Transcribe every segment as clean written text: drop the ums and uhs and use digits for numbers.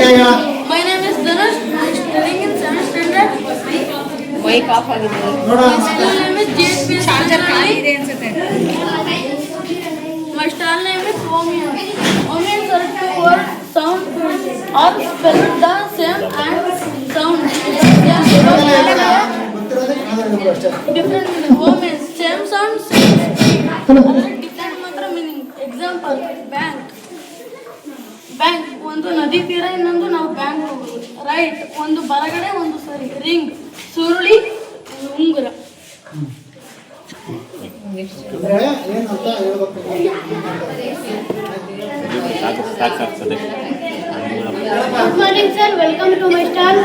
My name is Dhanush. I am studying in 7th standard. Mic off ಆಗಿದೆ. My school name is JSPS. Charger ಖಾಲಿ ಇದೆ ಅನ್ಸುತ್ತೆ. My stall name is Omeo. Omeos are two words sound or spelled the same and sound. Different meaning. Omeos same sound, same different ಮಾತ್ರ meaning. Example: bank. Bank ಒಂದು ನದಿ ತೀರ, ಇನ್ನೊಂದು ನಾವು bank ಹೋಗೋದು. ರೈಟ್ ಒಂದು ಬಲಗಡೆ, ಒಂದು ಸರಿ. ರಿಂಗ್ ಸುರುಳಿ, ಉಂಗುರ. Good morning sir, welcome to my stall.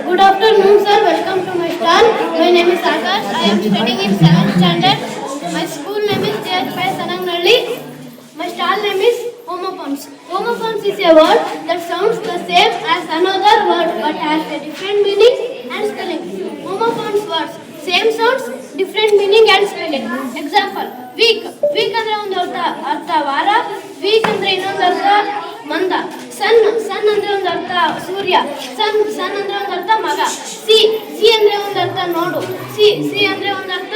Good afternoon sir, welcome to my stall. My name is Akash. I am studying in 7th standard. My school name is JSPS Sanangnalli. My stall name is homophones. Homophones is a word that sounds the same as another word but has a different meaning and spelling. Homophones words, same sounds, different meaning and spelling. Example: week. Week ಅಂದ್ರೆ ಒಂದು ಅರ್ಥ ವಾರ. Weak ಅಂದ್ರೆ ಇನ್ನೊಂದು ಅರ್ಥ ಮಂದ. ಸನ್. ಸನ್ ಅಂದ್ರೆ ಒಂದು ಅರ್ಥ ಸೂರ್ಯ. ಸನ್ ಅಂದ್ರೆ ಒಂದು ಅರ್ಥ ಮಗ. ಸಿ ಅಂದ್ರೆ ಒಂದು ಅರ್ಥ ನೋಡು. ಸಿ ಅಂದ್ರೆ ಒಂದು ಅರ್ಥ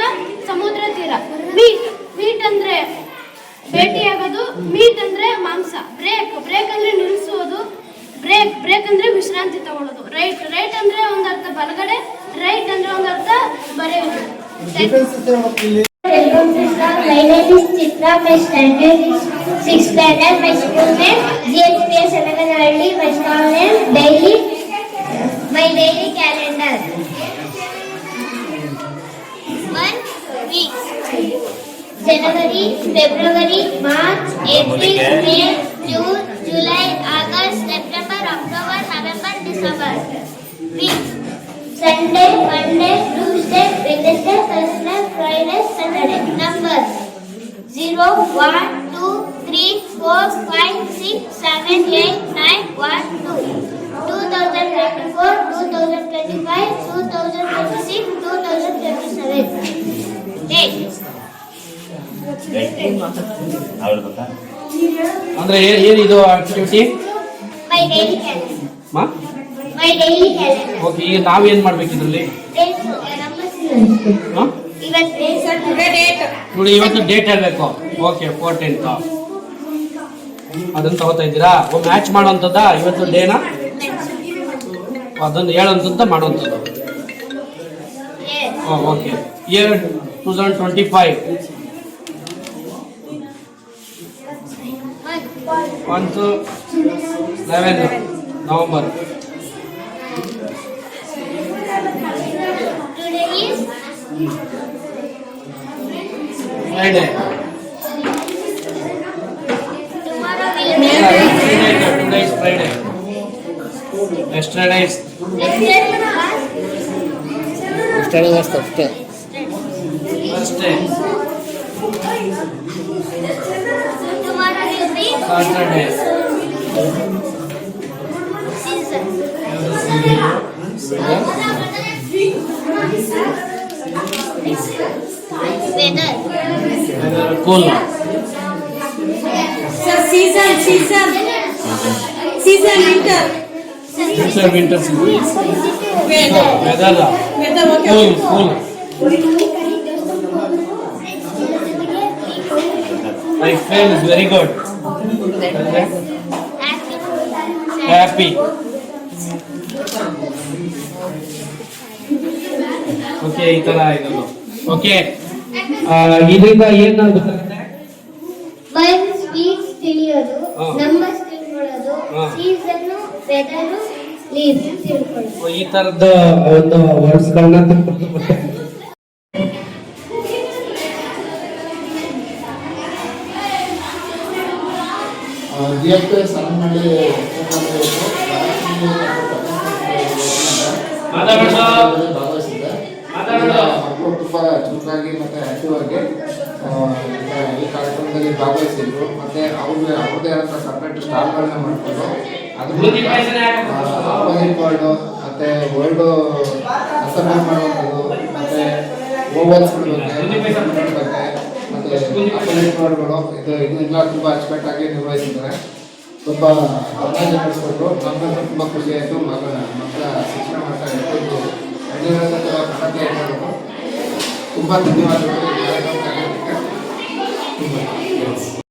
ಸಮುದ್ರ ತೀರ. ಮೀಟ್ ಅಂದ್ರೆ ಭೇಟಿಯಾಗೋದು. ಮೀಟ್ ಅಂದ್ರೆ ಮಾಂಸ. ಬ್ರೇಕ್ ಅಂದ್ರೆ ನಿಲ್ಲಿಸುವುದು. ಬ್ರೇಕ್ ಅಂದ್ರೆ ವಿಶ್ರಾಂತಿ ತಗೊಳ್ಳೋದು. ರೈಟ್ ಅಂದ್ರೆ ಒಂದು ಅರ್ಥ ಬಲಗಡೆ. ರೈಟ್ ಅಂದ್ರೆ ಒಂದು ಅರ್ಥ ಬರೆಯೋದು. Welcome to sir. My name is Chitra. My standard is 6th standard. My school name JSPS Sanangnalli. My stall name daily. My daily calendar. 1 week. January, February, March, April, May, June, July, August, September, October, November, December. Weeks: Sunday, Monday, Tuesday, Wednesday, Thursday, Friday, Saturday. Numbers: 0, 1, 2, 3, 4, 5, 6, 7, 8, 9, 1, 2. 2024, 2025, 2026, 2027. Date. ಅಂದ್ರೆ ಏನಿದು activity? My daily calendar. ಮಾ? My daily calendar. Okay, ಈಗ ನಾವೇನ್ ಮಾಡ್ಬೇಕು ಇದರಲ್ಲಿ? ಇವತ್ತು date ಹೇಳ್ಬೇಕು. Okay, 14th. ಅದನ್ನ ತಗೋತಾ ಇದ್ದೀರಾ? ಒಂದು ಮ್ಯಾಚ್ ಮಾಡೋಂಥದ್ದ ಇವತ್ತು ಡೇನಾ? ಅದನ್ನು ಹೇಳೋಂಥದ್ದು ಮಾಡೋಂಥದ್ದು. Okay, year 2025. month 11 November. Today is Friday. tomorrow will be Today is Friday. Yesterday is Thursday. tomorrow will be Saturday. season. Weather. Cool. Sir, season winter. Winter season. Weather. Weather. Okay. Cool. My friend is very good. Happy. Okay, ಈ ತರ ಇದನ್ನು. Okay, ಇದರಿಂದ ಏನ್ ಗೊತ್ತಾಗುತ್ತೆ? One speaks ತಿಳಿಯೋದು, ಹಾ. numbers ತಿಳ್ಕೊಳ್ಳೋದು, ಹಾ. season, weather, leaves ತಿಳ್ಕೊಳ್ಳೋದು. ಈ ತರದ ಒಂದು ವರ್ಡ್ಸ್ ಗಳನ್ನ ತಿಳ್ಕೊಂಡು JSPS Sanangnalli ಭಾಗವಹಿಸಿದ್ದೆ. ಮಕ್ಕಳು ತುಂಬ ಚುರುಕಾಗಿ ಮತ್ತು ಆ್ಯಕ್ಟಿವ್ ಆಗಿ ಈ ಕಾರ್ಯಕ್ರಮದಲ್ಲಿ ಭಾಗವಹಿಸಿದ್ರು. ಮತ್ತು ಅವ್ರದ್ದೇ ಆದಂಥ ಸಪ್ರೇಟ್ ಸ್ಟಾಲ್ಗಳನ್ನ ಮಾಡಿಕೊಂಡು ಅದ್ರ ಅಪೋಸಿಟ್ ವರ್ಲ್ಡು ಮತ್ತು ವರ್ಲ್ಡು ಅಸೆಂಬ್ಲಿ ಮಾಡುವಂಥದ್ದು ಮತ್ತು ಓವಲ್ಸ್ಗಳ ಬಗ್ಗೆ ಮತ್ತು ಅಪೋಸಿಟ್ ವರ್ಡ್ಗಳು ಇದನ್ನೆಲ್ಲ ತುಂಬ ಅಚ್ಚುಕಟ್ಟಾಗಿ ನಿರ್ವಹಿಸಿದ್ದಾರೆ. ತುಂಬ ಅಂದಾಜು ನಡೆಸ್ಕೊಂಡು ನಮಗಂತೂ ತುಂಬ ಖುಷಿ ಆಯಿತು. ಮಕ್ಕಳ ಶಿಕ್ಷಣ ಮಟ್ಟ ಎಷ್ಟೊಂದು ಕನ್ನಡ ತುಂಬ ಧನ್ಯವಾದಗಳು.